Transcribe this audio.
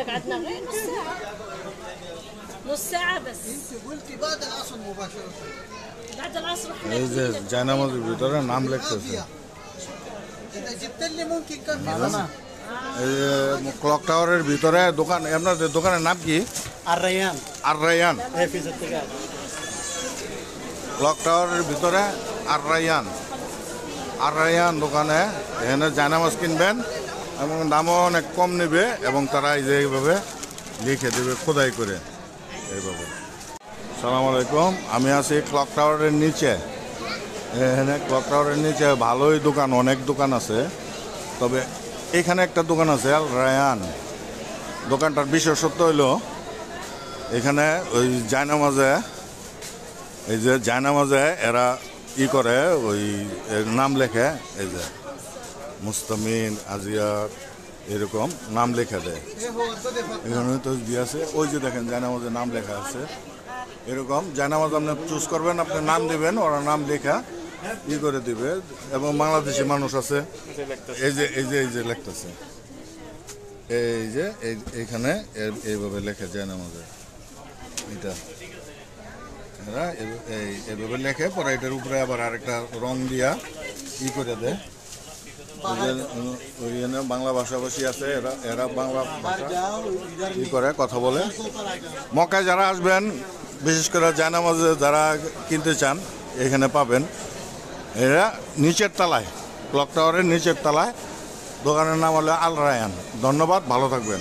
قعدنا غير نص ساعة. نص ساعة بس. انت قلتي بعد العصر مباشرة. بعد العصر احنا এই যে জায়নামাজের ভিতরে নাম লিখতেছে। إذا جبت لي ممكن كم في এই ক্লক টাওয়ারের ভিতরে দোকান, আপনাদের দোকানের নাম কি? الريان. আর রায়ান। ايه في التجارة. ক্লক টাওয়ারের ভিতরে আর রায়ান। আর রায়ান দোকানে এখানে জায়নামাজ কিনবেন এবং দামও অনেক কম নেবে এবং তারা এই যে এইভাবে লিখে দেবে খোদাই করে এইভাবে। সালাম আলাইকুম, আমি আছি ক্লক টাওয়ারের নিচে। এখানে ক্লক টাওয়ারের নিচে ভালোই দোকান, অনেক দোকান আছে, তবে এখানে একটা দোকান আছে আল রায়ান। দোকানটার বিশেষত্ব হইল এখানে ওই জায়নামাজে, এই যে জায়নামাজে এরা ই করে ওই নাম লেখে, এই যে মুস্তামিন, আজিয়া, এরকম নাম লেখা দেয়। এখানে তসবিহ আছে, ওই যে দেখেন জায়নামাজে নাম লেখা আছে। এরকম জায়নামাজ আপনি চুজ করবেন, আপনি নাম দিবেন, ওরা নাম লেখা ই করে দিবে। এবং বাংলাদেশি মানুষ আছে, এই যে এই যে এই যে লেখতেছে, এই যে এইখানে এইভাবে লেখে জায়নামাজে এটা। এরা এইভাবে লেখে, পরে এটার উপরে আবার আরেকটা রং দিয়া ই করে দেয়। ওইখানে বাংলা ভাষাভাষী আছে, এরা বাংলা ভাষা ই করে কথা বলে। মক্কায় যারা আসবেন, বিশেষ করে জায়নামাজে যারা কিনতে চান এখানে পাবেন। এরা নিচের তলায়, ক্লক টাওয়ারের নিচের তলায়, দোকানের নাম হলো আল রায়ান। ধন্যবাদ, ভালো থাকবেন।